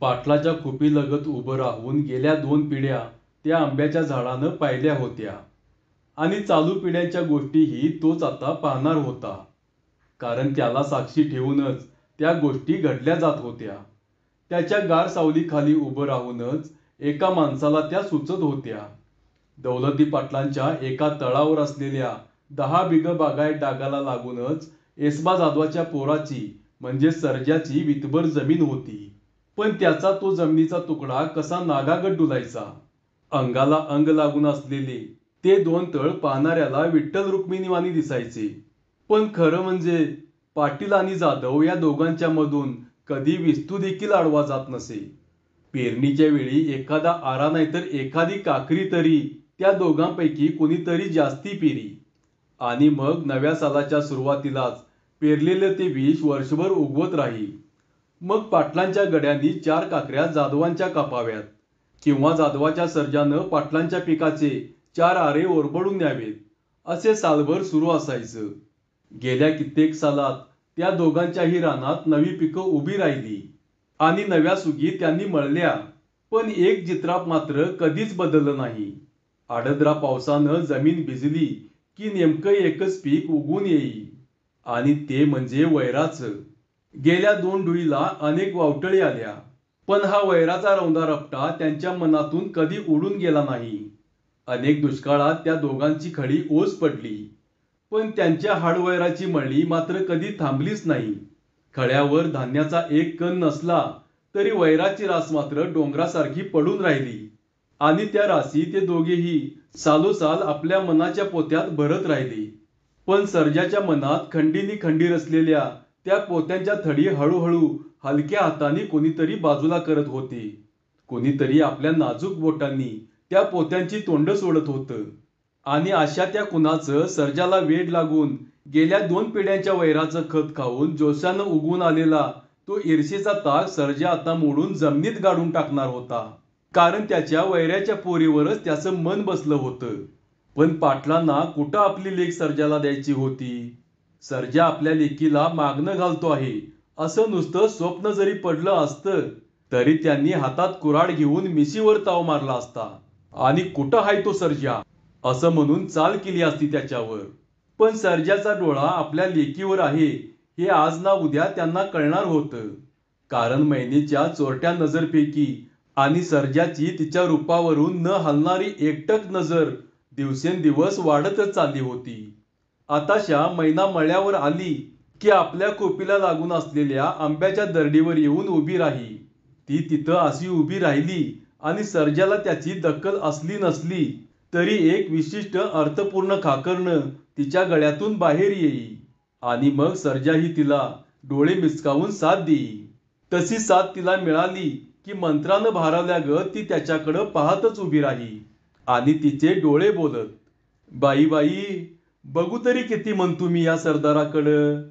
पाटलाच्या खुपीलगत उभं राहून गेल्या 2 पिढ्या त्या आंब्याच्या झाडानं पाहिल्या होत्या आणि चालू पिढ्यांच्या गोष्टीही तोच आता पाहणार होता. कारण त्याला साक्षी ठेवूनच त्या गोष्टी घडल्या जात होत्या. त्याच्या गार सावलीखाली उभं राहूनच एका माणसाला त्या सुचत होत्या. दौलती पाटलांच्या एका तळावर असलेल्या 10 बिघ बागायत डागाला लागूनच एसबा जाधवाच्या पोराची म्हणजे सर्जाची विटभर जमीन होती. पण त्याचा तो जमिनीचा तुकडा कसा नागागत डुलायचा. अंगाला अंग लागून असलेले ते 2 तळ पाहणाऱ्याला विठ्ठल रुक्मिणीवाणी दिसायचे. पण खरं म्हणजे पाटील आणि जाधव या दोघांच्या मधून कधी विस्तू देखील आडवा जात नसे. पेरणीच्या वेळी एखादा आरा नाहीतर एखादी काकरी तरी त्या दोघांपैकी कोणीतरी जास्ती पेरी आणि मग नव्या सालाच्या सुरुवातीलाच पेरलेलं ते बीज वर्षभर उगवत राही. मग पाटलांच्या गड्यांनी 4 काकऱ्या जाधवांच्या कापाव्यात किंवा जाधवाच्या सर्जानं पाटलांच्या पिकाचे 4 आरे ओरबडून न्यावेत असे सालभर सुरू असायचं. गेल्या कित्येक सालात त्या दोघांच्याही रानात नवी पिकं उभी राहिली आणि नव्या सुगी त्यांनी मळल्या. पण एक जित्राप मात्र कधीच बदललं नाही. आडद्रा पावसानं जमीन भिजली की नेमकं एकच पीक उगवून येई आणि ते म्हणजे वैराचं. गेल्या 2 डुईला अनेक वावटळी आल्या, पण हा वैराचा रौंदा रपटा त्यांच्या मनातून कधी उडून गेला नाही. अनेक दुष्काळात त्या दोघांची खडी ओस पडली, पण त्यांच्या हाडवैराची मळणी मात्र कधी थांबलीच नाही. खळ्यावर धान्याचा एक कण नसला तरी वैराची रास मात्र डोंगरासारखी पडून राहिली आणि त्या राशी ते दोघेही सालोसाल आपल्या मनाच्या पोत्यात भरत राहिले. पण सर्जाच्या मनात खंडीनी खंडी रचलेल्या त्या पोत्यांच्या थडी हळूहळू हलक्या हाताने कोणीतरी बाजूला करत होते. कोणीतरी आपल्या नाजूक बोटांनी त्या पोत्यांची तोंड सोडत होतं आणि अशा त्या कुणाचं सर्जाला वेड लागून गेल्या 2 पिढ्यांच्या वैराचं खत खाऊन जोशानं उगवून आलेला तो ईर्षेचा ताक सर्जा आता मोडून जमिनीत गाडून टाकणार होता. कारण त्याच्या वैऱ्याच्या पोरीवरच त्याचं मन बसलं होतं. पण पाटलांना कुठं आपली लेक सर्जाला द्यायची होती. सर्जा आपल्या लेकीला मागणं घालतो आहे असं नुसतं स्वप्न जरी पडलं असतं तरी त्यांनी हातात कुऱ्हाड घेऊन मिशीवर ताव मारला असता आणि कुठं हाय तो सर्जा असं म्हणून चाल केली असती त्याच्यावर. पण सर्जाचा डोळा आपल्या लेकीवर आहे हे आज ना उद्या त्यांना कळणार होतं. कारण मैनेच्या चोरट्या नजरपैकी आणि सर्जाची तिच्या रूपावरून न हलणारी एकटक नजर दिवसेंदिवस वाढतच चालली होती. आताशा मैना मळ्यावर आली की आपल्या कोपीला लागून असलेल्या आंब्याच्या दरडीवर येऊन उभी राही. ती तिथं अशी उभी राहिली आणि सर्जाला त्याची दखल असली नसली तरी एक विशिष्ट अर्थपूर्ण खाकरणं तिच्या गळ्यातून बाहेर येई आणि मग सर्जाही तिला डोळे मिचकावून साथ देई. तशी साथ तिला मिळाली की मंत्रानं भारावल्यागत ती त्याच्याकडं पाहतच उभी राही आणि तिचे डोळे बोलत, बाई बाई बघू तरी किती म्हणतो मी या सरदाराकडं.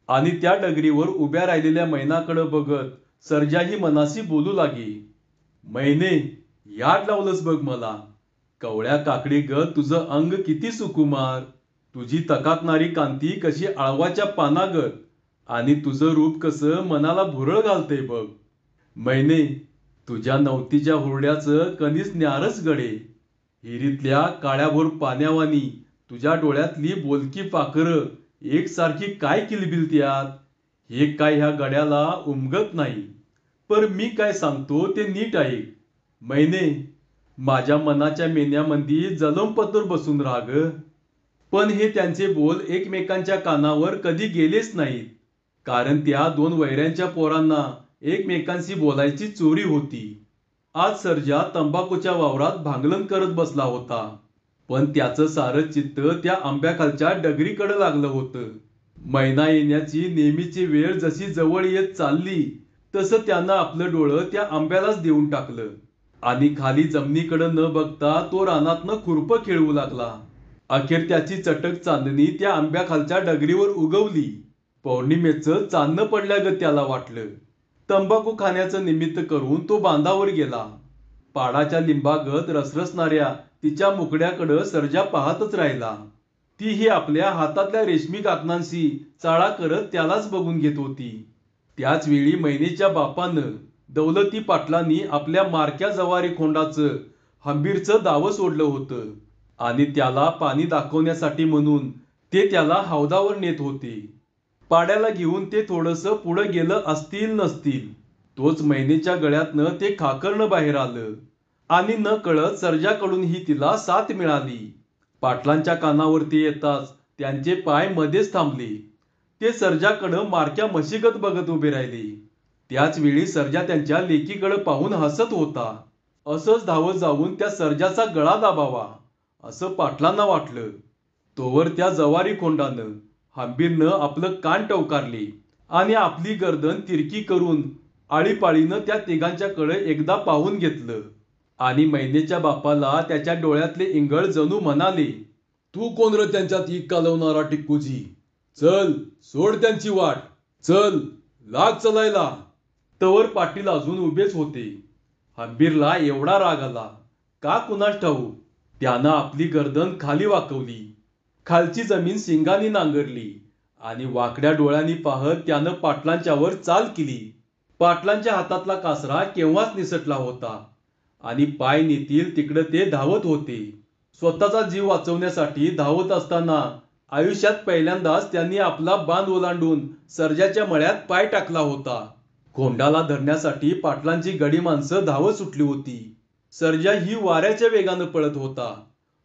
आणि त्या डगरीवर उभ्या राहिलेल्या मैनाकडं बघत सर्जाही मनाशी बोलू लागे, मैने याड लावलंस बघ मला. कवळ्या काकडीगत तुझं अंग किती सुकुमार, तुझी तकाकणारी कांती कशी आळवाच्या पानागत आणि तुझं रूप कसं मनाला भुरळ घालतंय बघ. मैने तुझ्या नवतीच्या हुरड्याचं कणीस न्यारच गडे. हिरीतल्या काळ्याभोर पाण्यावानी तुझ्या डोळ्यातली बोलकी पाखरं एकसारखी काय किलबिलत्यात हे काय ह्या गड्याला उमगत नाही. पर मी काय सांगतो ते नीट ऐक. मैने माझ्या मनाच्या मेन्यामंदी जलमपतोर बसून राहा ग. पण हे त्यांचे बोल एकमेकांच्या कानावर कधी गेलेच नाहीत. कारण त्या 2 वैऱ्यांच्या पोरांना एकमेकांशी बोलायची चोरी होती. आज सर्जा तंबाखूच्या वावरात भांगलन करत बसला होता, पण त्याचं सारं चित्त त्या आंब्याखालच्या डगरीकडं लागलं होतं. मैना येण्याची नेहमीची वेळ जशी जवळ येत चालली तसं त्यानं आपलं डोळं त्या आंब्यालाच देऊन टाकलं आणि खाली जमिनीकडं न बघता तो रानातनं खुरपं खेळवू लागला. अखेर त्याची चटक चांदणी त्या आंब्याखालच्या डगरीवर उगवली. पौर्णिमेचं चांदणं पडल्यागत त्याला वाटलं. तंबाखू खाण्याचं निमित्त करून तो बांधावर गेला. पाडाच्या लिंबागत रसरसणाऱ्या तिच्या मुकड्याकडं सर्जा पाहतच राहिला. तीही आपल्या हातातल्या रेशमी काकणांशी चाळा करत त्यालाच बघून घेत होती. त्याच वेळी मैनेच्या बापानं दौलती पाटलांनी आपल्या मारक्या जवारी खोंडाचं हंबीरचं दावं सोडलं होतं आणि त्याला पाणी दाखवण्यासाठी म्हणून ते त्याला हौदावर नेत होते. पाड्याला घेऊन ते थोडंसं पुढं गेलं असतील नसतील, तोच मैनेच्या गळ्यातनं ते खाकरणं बाहेर आलं आणि न कळत सर्जाकडूनही तिला साथ मिळाली. पाटलांच्या कानावरती येताच त्यांचे पाय मध्येच थांबले. ते सर्जाकडं मारक्या म्हशीगत बघत उभे राहिले. त्याच वेळी सर्जा त्यांच्या लेकीकडे पाहून हसत होता. असंच धावत जाऊन त्या सर्जाचा गळा दाबावा असं पाटलांना वाटलं. तोवर त्या जवारी खोंडानं हंबीरनं आपलं कान टवकारले आणि आपली गर्दन तिरकी करून आळीपाळीनं त्या तिघांच्याकडे एकदा पाहून घेतलं आणि मैनेच्या बापाला त्याच्या डोळ्यातले इंगळ जणू म्हणाले, तू कोण र त्यांच्यात इक कालवणारा टिक्कूजी? चल सोड त्यांची वाट, चल लाग चलायला. तवर पाटील अजून उभेच होते. हंबीरला एवढा राग आला का कुणास ठाऊक, त्यानं आपली गर्दन खाली वाकवली, खालची जमीन शिंगानी नांगरली आणि वाकड्या डोळ्यांनी पाहत त्यानं पाटलांच्यावर चाल केली. पाटलांच्या हातातला कासरा केव्हाच निसटला होता आणि पाय नेतील तिकडे ते धावत होते. स्वतःचा जीव वाचवण्यासाठी धावत असताना आयुष्यात पहिल्यांदाच त्यांनी आपला बांध ओलांडून सर्जाच्या मळ्यात पाय टाकला होता. खोंडाला धरण्यासाठी पाटलांची गडी माणसं धावत सुटली होती. सर्जा ही वाऱ्याच्या वेगानं पळत होता.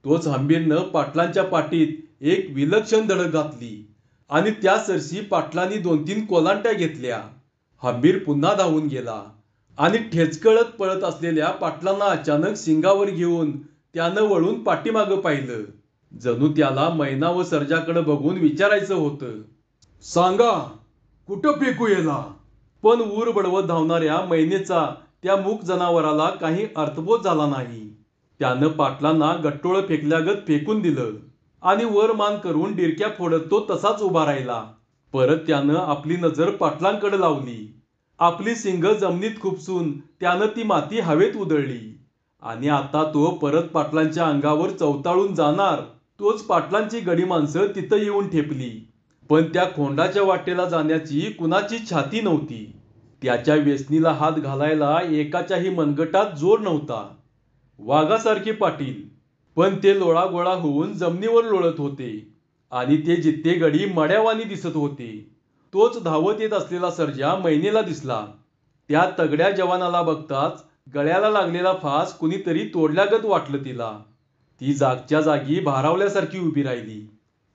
तोच हंबीरनं पाटलांच्या पाठीत एक विलक्षण धडक घातली आणि त्या सरशी पाटलांनी 2-3 कोलांट्या घेतल्या. हंबीर पुन्हा धावून गेला आणि ठेचकळत पळत असलेल्या पाटलांना अचानक शिंगावर घेऊन त्यानं वळून पाठीमागं पाहिलं. जणू त्याला मैना व सर्जाकडे बघून विचारायचं होतं, सांगा कुठं फेकू याला? पण ऊर बडवत धावणाऱ्या मैनेचा त्या मूक जनावराला काही अर्थबोध झाला नाही. त्यानं पाटलांना गट्टोळं फेकल्यागत फेकून दिलं आणि वर मान करून डिरक्या फोडत तो तसाच उभा राहिला. परत त्यानं आपली नजर पाटलांकडे लावली. आपली सिंग जमिनीत खुपसून त्यानं ती माती हवेत उधळली आणि आता तो परत पाटलांच्या अंगावर चवताळून जाणार, तोच पाटलांची गडी माणसं तिथं येऊन ठेपली. पण त्या खोंडाच्या वाटेला जाण्याची कुणाची छाती नव्हती. त्याच्या वेसनीला हात घालायला एकाच्याही मनगटात जोर नव्हता. वाघासारखे पाटील, पण ते लोळागोळा होऊन जमिनीवर लोळत होते आणि ते जित्ते गडी मड्यावानी दिसत होते. तोच धावत येत असलेला सर्जा मैनेला दिसला. त्या तगड्या जवानाला बघताच गळ्याला लागलेला फास कुणीतरी तोडल्यागत वाटलं तिला. ती जागच्या जागी भारावल्यासारखी उभी राहिली.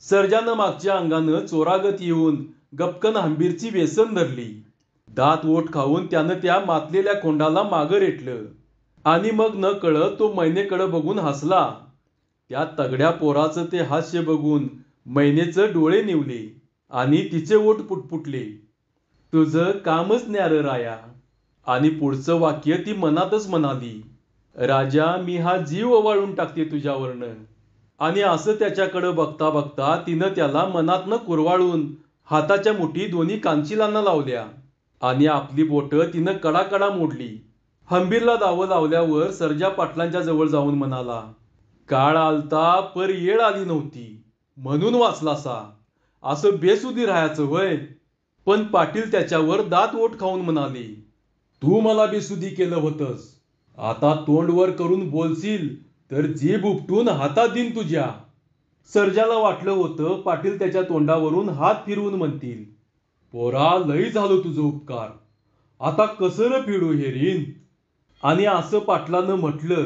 सर्जानं मागच्या अंगानं चोरागत येऊन गपकन हंबीरची वेसन धरली. दात ओठ खाऊन त्यानं त्या मातलेल्या खोंडाला मागं रेटलं आणि मग न कळत तो मैनेकडे बघून हसला. त्या तगड्या पोराचं ते हास्य बघून मैनेचं डोळे निवले आणि तिचे ओठ पुटपुटले. तुझं कामच न्यारं राया. आणि पुढचं वाक्य ती मनातच म्हणाली, राजा मी हा जीव ओवाळून टाकते तुझ्यावरनं. आणि असं त्याच्याकडं बघता बघता तिनं त्याला मनातनं कुरवाळून हाताच्या मुठी दोन्ही कांचिलांना लावल्या आणि आपली बोटं तिनं कडाकडा मोडली. हंबीरला दावं लावल्यावर सर्जा पाटलांच्या जवळ जाऊन म्हणाला, काळ आलता पर येळ आली नव्हती म्हणून वाचलासा. असं बेसुधी राहायचं होय? पण पाटील त्याच्यावर दात ओठ खाऊन म्हणाले, तू मला बेसुधी केलं होतंस. आता तोंड वर करून बोलशील तर जीभ उपटून हातात देईन तुझ्या. सर्जाला वाटलं होतं पाटील त्याच्या तोंडावरून हात फिरवून म्हणतील, पोरा लई झालं तुझं उपकार, आता कसं न फिडू हेरीन. आणि असं पाटलानं म्हटलं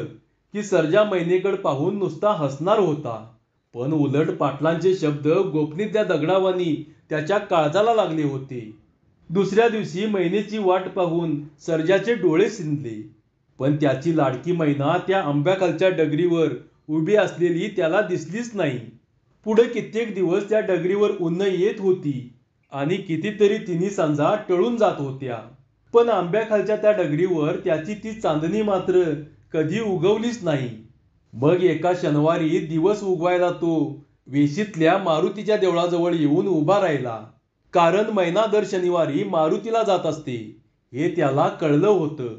की सर्जा मैनेकडे पाहून नुसता हसणार होता. पण उलट पाटलांचे शब्द गोपनीतल्या दगडावानी त्याच्या काळजाला लागले होते. दुसऱ्या दिवशी मैनेची वाट पाहून सर्जाचे डोळे शिंदले. पण त्याची लाडकी मैना त्या आंब्याखालच्या डगरीवर उभी असलेली त्याला दिसलीच नाही. पुढे कित्येक दिवस त्या डगरीवर उन्ह येत होती आणि कितीतरी तिन्ही सांजा टळून जात होत्या. पण आंब्याखालच्या त्या डगरीवर त्याची ती चांदणी मात्र कधी उगवलीच नाही. मग एका शनिवारी दिवस उगवायला तो वेशीतल्या मारुतीच्या देवळाजवळ येऊन उभा राहिला. कारण मैना दर शनिवारी मारुतीला जात असते हे त्याला कळलं होतं.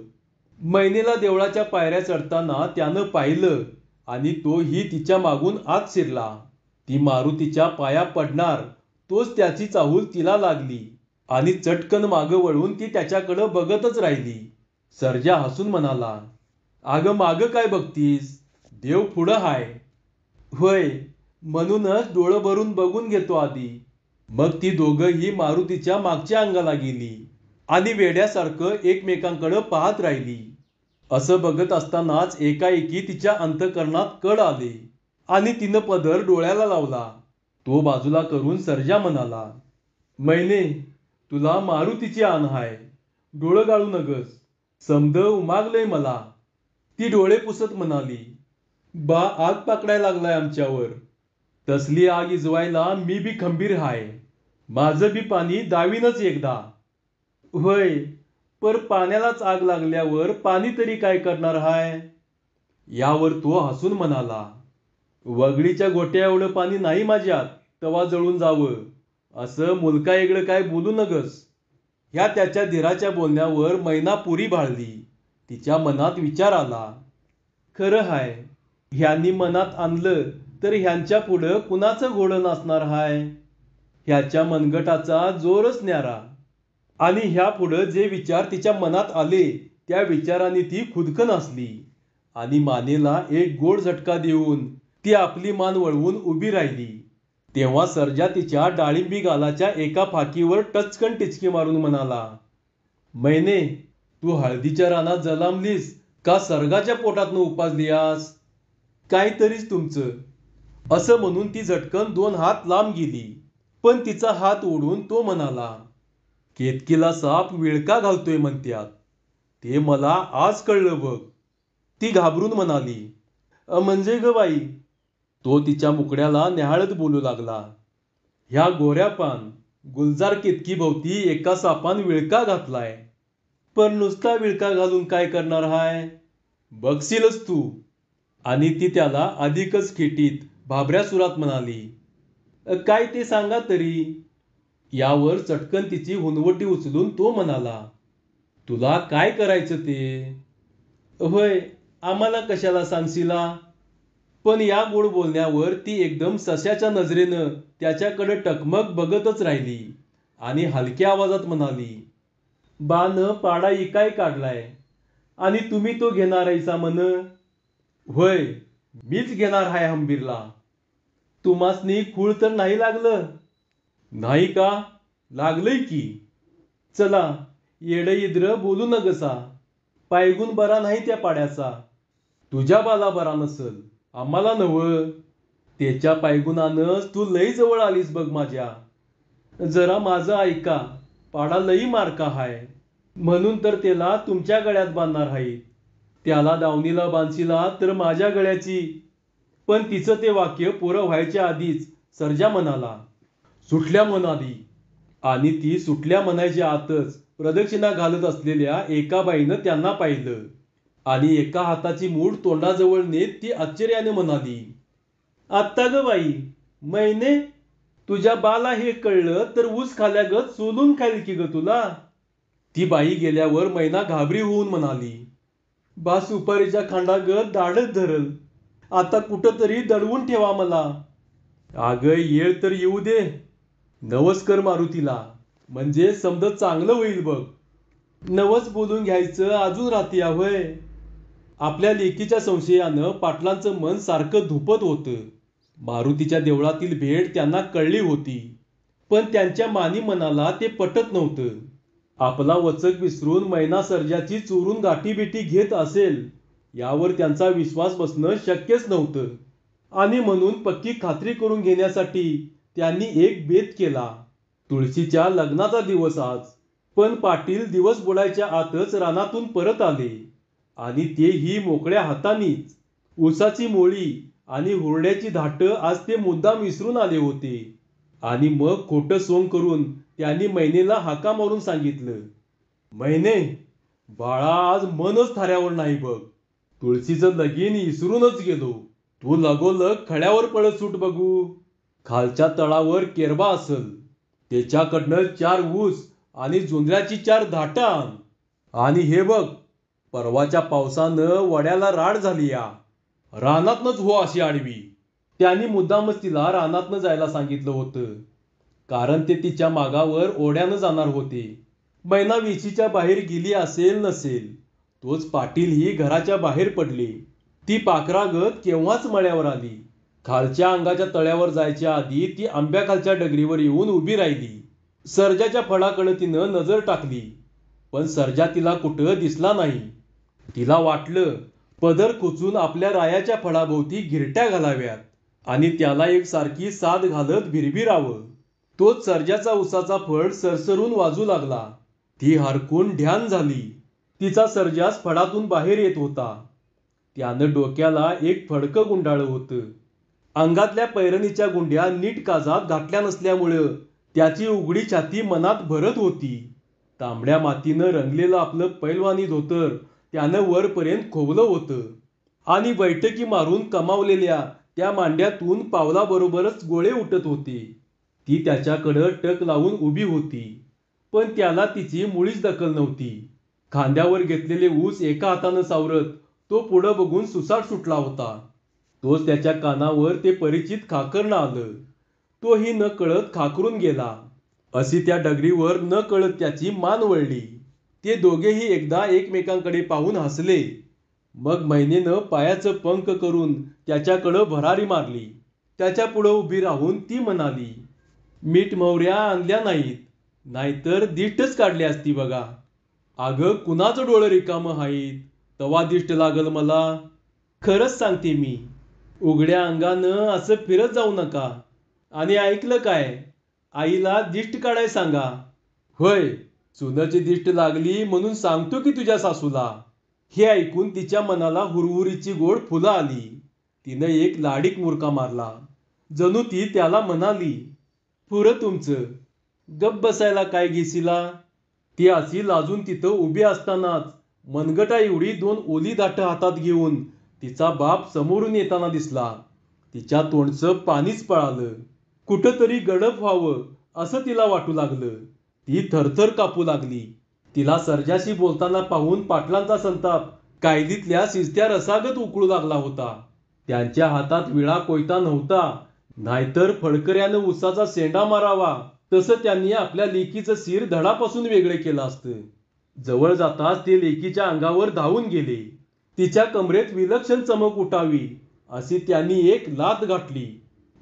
मैनेला देवळाच्या पायऱ्या चढताना त्यानं पाहिलं आणि तोही तिच्या मागून आत शिरला. ती मारुतीच्या पाया पडणार तोच त्याची चाहूल तिला लागली आणि चटकन मागं वळून ती त्याच्याकडं बघतच राहिली. सर्जा हसून म्हणाला, अगं मागं काय बघतीस? देव पुढं हाय. होय, म्हणूनच डोळं भरून बघून घेतो आधी. मग ती दोघंही मारुतीच्या मागच्या अंगाला गेली आणि वेड्यासारखं एकमेकांकडे पाहत राहिली. असं बघत असतानाच एकाएकी तिच्या अंतःकरणात कळ आले आणि तिनं पदर डोळ्याला लावला. तो बाजूला करून सर्जा म्हणाला, मैने, तुला मारुतीची आण हाय. डोळं गाळू नगस. समद उमागलंय मला. ती डोळे पुसत म्हणाली, बा आग पकडायला लागलाय आमच्यावर. तसली आग इजवायला मी बी खंबीर हाय. माझं बी पाणी दावीनच एकदा. होय, पर पाण्यालाच आग लागल्यावर पाणी तरी काय करणार हाय? यावर तो हसून म्हणाला, वगळीच्या गोट्या एवढं पाणी नाही माझ्यात तवा जळून जावं. असं मुलका एगळं काय बोलू नगस. ह्या त्याच्या धीराच्या बोलण्यावर मैना पुरी भाळली. तिच्या मनात विचार आला, खरं हाय, ह्यांनी मनात आणलं तर ह्यांच्या पुढं कुणाचं घोडं नाचणार हाय? ह्याच्या मनगटाचा जोरच न्यारा. आणि ह्या पुढं जे विचार तिच्या मनात आले त्या विचाराने ती खुदकन हसली आणि मानेला एक गोड झटका देऊन ती आपली मान वळवून उभी राहिली. तेव्हा सर्जा तिच्या डाळिंबी गालाच्या एका फाकीवर टचकन टिचकी मारून म्हणाला, मैने, तू हळदीच्या रानात जलामलीस का सर्गाच्या पोटातनं उपाजलीयास? काहीतरीच तुमचं. असं म्हणून ती झटकन 2 हात लांब गेली. पण तिचा हात ओढून तो म्हणाला, केतकीला साप विळका घालतोय म्हणत्यात. ते मला आज कळलं बघ. ती घाबरून म्हणाली, म्हणजे ग बाई? तो तिच्या मुकड्याला न्याहाळत बोलू लागला, ह्या गोऱ्या पान गुलजार केतकी भोवती एका सापान विळका घातलाय. पण नुसता विळका घालून काय करणार हाय? बघशीलच तू. आणि ती त्याला अधिकच खेटीत भाबऱ्या सुरात म्हणाली, काय ते सांगा तरी. यावर चटकन तिची हुनवटी उचलून तो म्हणाला, तुला काय करायचं ते? होय, आम्हाला कशाला सांगशीला? पण या गोड बोलण्यावर ती एकदम सश्याच्या नजरेनं त्याच्याकडे टकमक बघतच राहिली आणि हलक्या आवाजात म्हणाली, बान पाडा इकाय काढलाय आणि तुम्ही तो घेणार आहेसा म्हण? होय, मीच घेणार हाय हंबीरला. तुम्हासनी खूळ तर नाही लागलं? नाही का? लागलंय की. चला, येडं इद्र बोलू नगसा. पायगुण बरा नाही त्या पाड्याचा. तुझ्या बाला बरा नसल, आम्हाला नव्ह. त्याच्या पायगुणानंच तू लई जवळ आलीस बघ माझ्या. जरा माझं ऐका, पाडा लई मारका हाय. म्हणून तर त्याला तुमच्या गळ्यात बांधणार आहे. त्याला दावणीला बांधशीला तर माझ्या गळ्याची. पण तिचं ते वाक्य पुरं व्हायच्या आधीच सर्जा म्हणाला, सुटल्या मनादी. आणि ती सुटल्या म्हणायच्या आतच प्रदक्षिणा घालत असलेल्या एका बाईनं त्यांना पाहिलं आणि एका हाताची मूठ तोंडाजवळ नेत ती आश्चर्याने म्हणाली, आत्ता ग बाई, मैने, तुझ्या बाला हे कळलं तर ऊस खाल्यागत सोलून खाईल की ग तुला? ती बाई गेल्यावर मैना घाबरी होऊन म्हणाली, बा सुपारीच्या खांडागत दाढच धरल. आता कुठं तरी दडवून ठेवा मला. अगं येळ तर येऊ दे. नवस कर मारुतीला, म्हणजे समजा चांगलं होईल बघ. नवस बोलून घ्यायचं अजून राहतीया होय? आपल्या लेकीच्या संशयानं पाटलांचं मन सारखं धुपत होतं. मारुतीच्या देवळातील भेट त्यांना कळली होती, पण त्यांच्या मानी मनाला ते पटत नव्हतं. आपला वचक विसरून मैना सर्जाची चोरून गाठीबिटी घेत असेल यावर त्यांचा विश्वास बसणं शक्यच नव्हतं. आणि म्हणून पक्की खात्री करून घेण्यासाठी त्यांनी एक बेत केला. तुळशीच्या लग्नाचा दिवस आज. पण पाटील दिवस बुडायच्या आतच रानातून परत आले आणि तेही मोकळ्या हातानीच. ऊसाची मोळी आणि हुरड्याची धाटं आज ते मुद्दाम विसरून आले होते. आणि मग खोटं सोंग करून त्यांनी मैनेला हाका मारून सांगितलं, मैने, बाळा आज मनच थाऱ्यावर नाही बघ. तुळशीचं लगीन विसरूनच गेलो. तू लगोलग खड्यावर पळत सुट बघू. खालच्या तळावर केरबा असल, त्याच्याकडनं 4 ऊस आणि जुंजऱ्याची 4 धाटं आण. आणि हे बघ, परवाच्या पावसानं वड्याला राड झाली या. रानातनच हो अशी आडवी. त्यांनी मुद्दामच तिला रानातनं जायला सांगितलं होतं, कारण ते तिच्या मागावर ओढ्यानं जाणार होते. मैना विशीच्या बाहेर गेली असेल नसेल, तोच पाटील ही घराच्या बाहेर पडली. ती पाखरागत केव्हाच मळ्यावर आली. खालच्या अंगाच्या तळ्यावर जायच्या आधी ती आंब्याखालच्या डगरीवर येऊन उभी राहिली. सर्जाच्या फडाकडे तिनं नजर टाकली, पण सर्जा तिला कुठं दिसला नाही. तिला वाटलं पदर कुचून आपल्या रायाच्या फडाभोवती घिरट्या घालाव्यात आणि त्याला एकसारखी साद घालत भिरभिरावं. तोच सर्जाचा उसाचा फड सरसरून वाजू लागला. ती हरकून ढ्यान झाली. तिचा सर्जास फडातून बाहेर येत होता. त्यानं डोक्याला एक फडकं गुंडाळलं होतं. अंगातल्या पैरणीच्या गुंड्या नीट काजात घातल्या नसल्यामुळं त्याची उघडी छाती मनात भरत होती. तांबड्या मातीनं रंगलेलं आपलं पैलवानी धोतर त्यानं वरपर्यंत खोवलं होतं आणि बैठकी मारून कमावलेल्या त्या मांड्यातून पावलाबरोबरच गोळे उठत होते. ती त्याच्याकडं टक लावून उभी होती, पण त्याला तिची मुळीच दखल नव्हती. खांद्यावर घेतलेले ऊस एका हातानं सावरत तो पुढं बघून सुसाट सुटला होता. तोच त्याच्या कानावर ते परिचित खाकरणं आलं. तोही न कळत खाकरून गेला. अशी त्या डगरीवर न कळत त्याची मान वळली. ते दोघेही एकदा एकमेकांकडे पाहून हसले. मग मैनेनं पायाचं पंख करून त्याच्याकडं भरारी मारली. त्याच्या पुढं उभी राहून ती म्हणाली, मीठ मोहऱ्या आणल्या नाहीत, नाहीतर दिष्टच काढली असती बघा. अगं कुणाचं डोळं रिकामं हाईत, तवा दिष्ट लागल मला. खरंच सांगते मी, उघड्या अंगानं असं फिरत जाऊ नका. आणि ऐकलं काय, आईला दिष्ट काढाय सांगा. होय, सुनाची दिष्ट लागली म्हणून सांगतो की तुझ्या सासूला. हे ऐकून तिच्या मनाला हुरहुरीची गोड फुलं आली. तिनं एक लाडीक मुरका मारला. जणू ती त्याला म्हणाली, पुरं तुमचं, गप बसायला काय घेसिला. ती अशी लाजून तिथं उभी असतानाच मनगटा एवढी 2 ओली दाटं हातात घेऊन तिचा बाप समोरून येताना दिसला. तिच्या तोंडचं पाणीच पळालं. कुठंतरी गडप व्हावं असं तिला वाटू लागलं. ती थरथर कापू लागली. तिला सर्जाशी बोलताना पाहून पाटलांचा संताप कायदीतल्या शिजत्या रसागत उकळू लागला होता. त्यांच्या हातात विळा कोयता नव्हता, नाहीतर फडकऱ्यानं उसाचा शेंडा मारावा तसं त्यांनी आपल्या लेकीचं शिर धडापासून वेगळे केलं असतं. जवळ जाताच ते लेकीच्या अंगावर धावून गेले. तिच्या कमरेत विलक्षण चमक उठावी अशी त्यांनी एक लाथ घातली.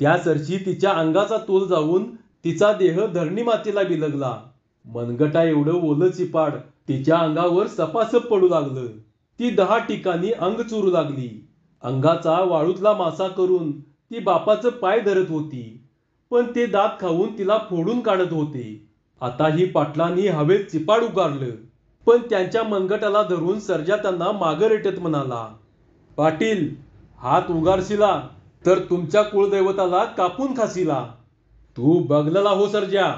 त्या सरशी तिच्या अंगाचा तोल जाऊन तिचा देह धरणी मातीला बिलगला. मनगटा एवढं ओलं चिपाड तिच्या अंगावर सपासप पडू लागलं. ती 10 ठिकाणी अंग चुरू लागली. अंगाचा वाळूतला मासा करून ती बापाचं पाय धरत होती, पण ते दात खाऊन तिला फोडून काढत होते. आता ही पाटलांनी हवेत चिपाड उगारलं, पण त्यांच्या मनगटाला धरून सर्जा त्यांना मागं रेटत म्हणाला, पाटील, हात उगारशिला तर तुमच्या कुळदैवताला कापून खाशीला. तू बगलला हो सर्जा.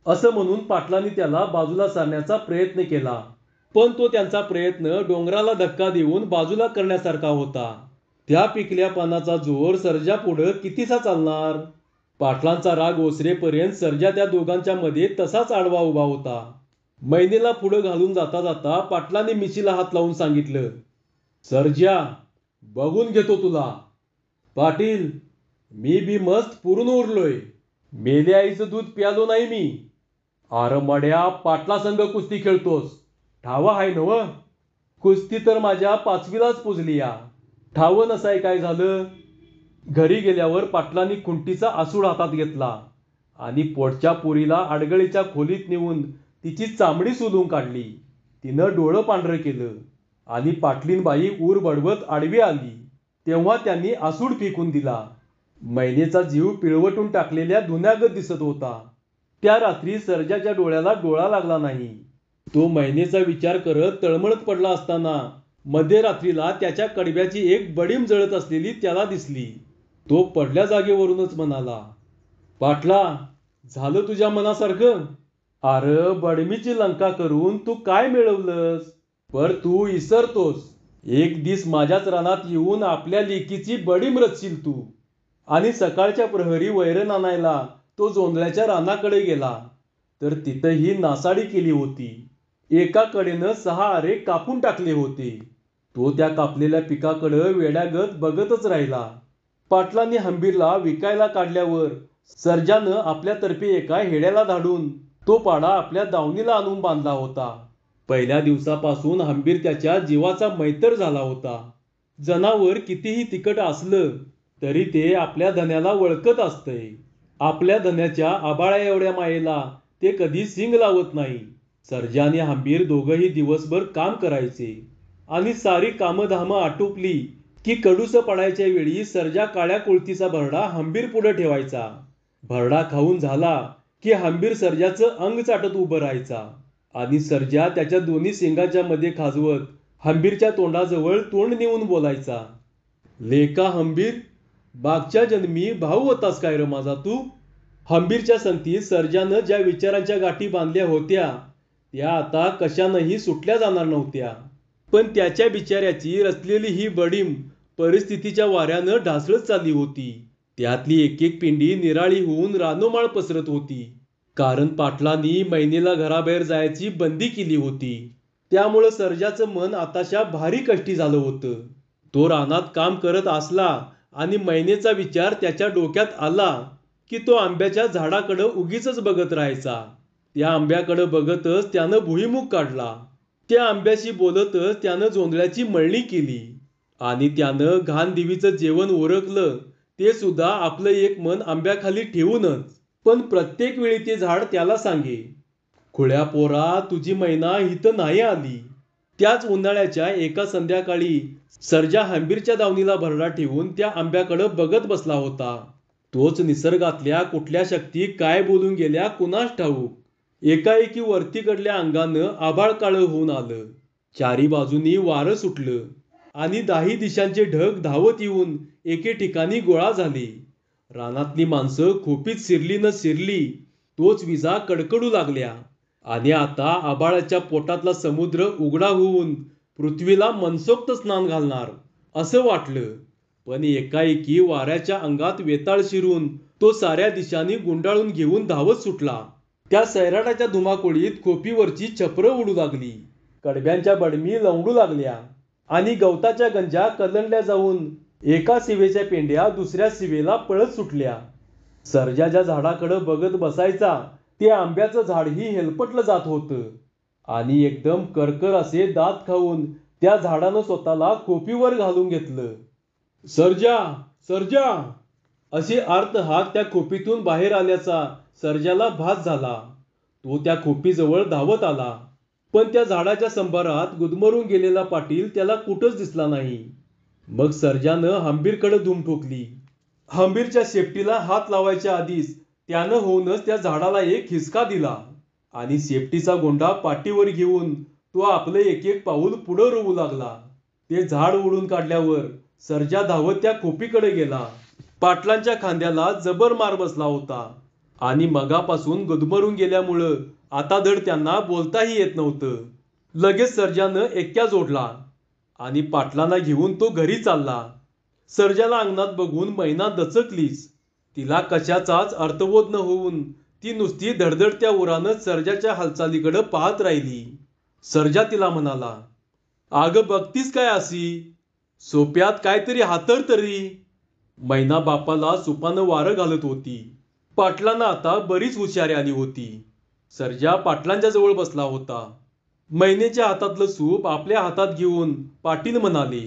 असं म्हणून पाटलांनी त्याला बाजूला सारण्याचा प्रयत्न केला, पण तो त्यांचा प्रयत्न डोंगराला धक्का देऊन बाजूला करण्यासारखा होता. त्या पिकल्या पानाचा जोर सर्जा पुढं कितीसा चालणार. पाटलांचा राग ओसरेपर्यंत सर्जा त्या दोघांच्या मध्ये तसाच आडवा उभा होता. मैनेला पुढं घालून जाता जाता पाटलांनी मिशीला हात लावून सांगितलं, सर्जा, बघून घेतो तुला. पाटील, मी बी मस्त पुरून उरलोय. मेल्या आईचं दूध प्यालो नाही मी. आरमड्या, पाटला संग कुस्ती खेळतोस, ठावा हाय नव. कुस्ती तर माझ्या 5वीलाच पुजली या. ठावं नसाय काय झालं. घरी गेल्यावर पाटलांनी खुंटीचा आसूड हातात घेतला आणि पोटच्या पोरीला आडगळीच्या खोलीत नेऊन तिची चामडी सोलून काढली. तिनं डोळं पांढरं केलं आणि पाटलीनबाई ऊर बडवत आडवी आली. तेव्हा त्यांनी आसूड फेकून दिला. मैनेचा जीव पिळवटून टाकलेल्या धुन्यागत दिसत होता. त्या रात्री सर्जाच्या डोळ्याला डोळा लागला नाही. तो मैनेचा विचार करत तळमळत पडला असताना मध्यरात्रीला त्याच्या कडब्याची एक बडीम जळत असलेली त्याला दिसली. तो पडल्या जागेवरूनच म्हणाला, पाटला, झालं तुझ्या मनासारखं. अरे बडमीची लंका करून तू काय मिळवलंस. पर तू इसरतोस. एक दिस माझ्याच रानात येऊन आपल्या लेकीची बडीम रचशील तू. आणि सकाळच्या प्रहरी वैरण आणायला तो जोंधळ्याच्या रानाकडे गेला तर तिथंही नासाडी केली होती. एका कडेनं 6 आरे कापून टाकले होते. तो त्या कापलेल्या पिकाकडं वेड्यागत बघतच राहिला. पाटलांनी हंबीरला विकायला काढल्यावर सर्जानं आपल्यातर्फे एका हेड्याला धाडून तो पाडा आपल्या दावणीला आणून बांधला होता. पहिल्या दिवसापासून हंबीर त्याच्या जीवाचा मैत्र झाला होता. जनावर कितीही तिखट असलं तरी ते आपल्या धन्याला ओळखत असतंय. आपल्या धन्याच्या आबाळ्या एवढ्या मायेला ते कधी सिंग लावत नाही. सर्जा आणि हंबीर दोघंही दिवसभर काम करायचे आणि सारी कामधामं आटोपली की कडूस पडायच्या वेळी सर्जा काळ्या कोळतीचा भरडा हंबीर पुढे ठेवायचा. भरडा खाऊन झाला की हंबीर सर्जाचं अंग चाटत उभं राहायचा आणि सर्जा त्याच्या दोन्ही सिंगाच्या मध्ये खाजवत हंबीरच्या तोंडाजवळ तोंड नेऊन बोलायचा. लेका हंबीर, मागच्या जन्मी भाऊ होतास काय र माझा तू? हंबीरच्या संगतीत सर्जानं ज्या विचारांच्या गाठी बांधल्या होत्या त्या आता कशानंही सुटल्या जाणार नव्हत्या. पण त्याच्या बिचाऱ्याची रचलेली ही बडीम परिस्थितीच्या वाऱ्यानं ढासळत चालली होती. त्यातली एक एक पिंडी निराळी होऊन रानोमाळ पसरत होती. कारण पाटलांनी मैनेला घराबाहेर जायची बंदी केली होती. त्यामुळं सर्जाचं मन आताशा भारी कष्टी झालं होतं. तो रानात काम करत असला आणि मैनेचा विचार त्याच्या डोक्यात आला की तो आंब्याच्या झाडाकडं उगीचच बघत राहायचा. त्या आंब्याकडं बघतच त्यानं भुईमुग काढला. त्या आंब्याशी बोलतच त्यानं जोंधळ्याची मळणी केली आणि त्यानं घाणदिवीचं जेवण ओरखलं ते सुद्धा आपलं एक मन आंब्याखाली ठेवूनच. पण प्रत्येक वेळी ते झाड त्याला सांगे, खुळ्या पोरा, तुझी मैना इथं नाही आली. त्याच उन्हाळ्याच्या एका संध्याकाळी सर्जा हंबीरच्या दावणीला भरडा ठेवून त्या आंब्याकडं बघत बसला होता. तोच निसर्गातल्या कुठल्या शक्ती काय बोलून गेल्या कुणास ठाऊक. एकाएकी वरतीकडल्या अंगानं आभाळ काळं होऊन आलं. चारी बाजूनी वारं सुटलं आणि दाही दिशांचे ढग धावत येऊन एके ठिकाणी गोळा झाले. रानातली माणसं खोपीत शिरली न शिरली तोच विजा कडकडू लागल्या आणि आता आभाळाच्या पोटातला समुद्र उघडा होऊन पृथ्वीला मनसोक्त स्नान घालणार असं वाटलं. पण एकाएकी वाऱ्याच्या अंगात वेताळ शिरून तो साऱ्या दिशांनी गुंडाळून घेऊन धावत सुटला. त्या सैराटाच्या धुमाकुळीत खोपीवरची छपरं उडू लागली, कडब्यांच्या बडमी लवडू लागल्या आणि गवताच्या गंजा कलंडल्या जाऊन एका शिवेच्या पेंड्या दुसऱ्या शिवेला पळत सुटल्या. सर्जा ज्या झाडाकडं बघत बसायचा ते आंब्याचं झाडही हेलपटलं जात होतं आणि एकदम करकर असे दात खाऊन त्या झाडानं स्वतःला खोपीवर घालून घेतलं. सर्जा, सर्जा असे आर्त हाक त्या खोपीतून बाहेर आल्याचा सर्जाला भास झाला. तो त्या खोपीजवळ धावत आला. पण त्या झाडाच्या संभारात गुदमरून गेलेला पाटील त्याला कुठंच दिसला नाही. मग सर्जानं हंबीरकडे धूम ठोकली. हंबीरच्या शेपटीला हात लावायच्या आधीच त्यानं होऊनच त्या झाडाला एक हिसका दिला आणि शेपटीचा गोंडा पाठीवर घेऊन तो आपलं एक एक पाऊल पुढं रोवू लागला. ते झाड ओढून काढल्यावर सर्जा धावत त्या खोपीकडे गेला. पाटलांच्या खांद्याला जबर मार बसला होता आणि मगापासून गुदमरून गेल्यामुळं आता धड त्यांना बोलताही येत नव्हतं. लगेच सर्जानं एक्क्या जोडला आणि पाटलांना घेऊन तो घरी चालला. सर्जाला अंगणात बघून मैना दचकलीच. तिला कशाचाच अर्थबोध न होऊन ती नुसती धडधडत्या उरानं सर्जाच्या हालचालीकडे पाहत राहिली. सर्जा तिला म्हणाला, अगं बघतीस काय अशी? सोप्यात काहीतरी हातर तरी. मैना बापाला सुपानं वारं घालत होती. पाटलांना आता बरीच हुशारी आली होती. सर्जा पाटलांच्या जवळ बसला होता. मैनेच्या हातातलं सूप आपल्या हातात घेऊन पाटील म्हणाले,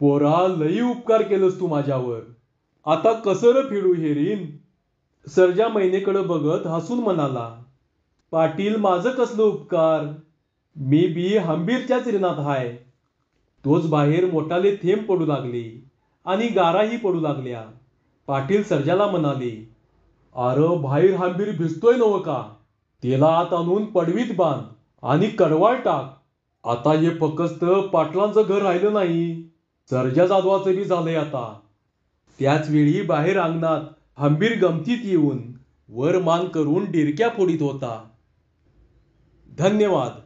पोरा, लई उपकार केलंस तू माझ्यावर. आता कसं र फिरू हेरीन? सर्जा मैनेकडे बघत हसून म्हणाला, पाटील, माझं कसलं उपकार? मी बी हंबीरच्याच रिनात हाय. तोच बाहेर मोठाले थेंब पडू लागले आणि गाराही पडू लागल्या. पाटील सर्जाला म्हणाले, अरे बाहेर हंबीर भिजतोय नव का? त्याला आत आणून पडवीत बांध आणि कडवाळ टाक. आता हे फक्त पाटलांचं घर राहिलं नाही, सर्जा जाधवाचं बी झालंय आता. त्याच वेळी बाहेर अंगणात हंबीर गमतीत येऊन वर मान करून डिरक्या फोडीत होता. धन्यवाद.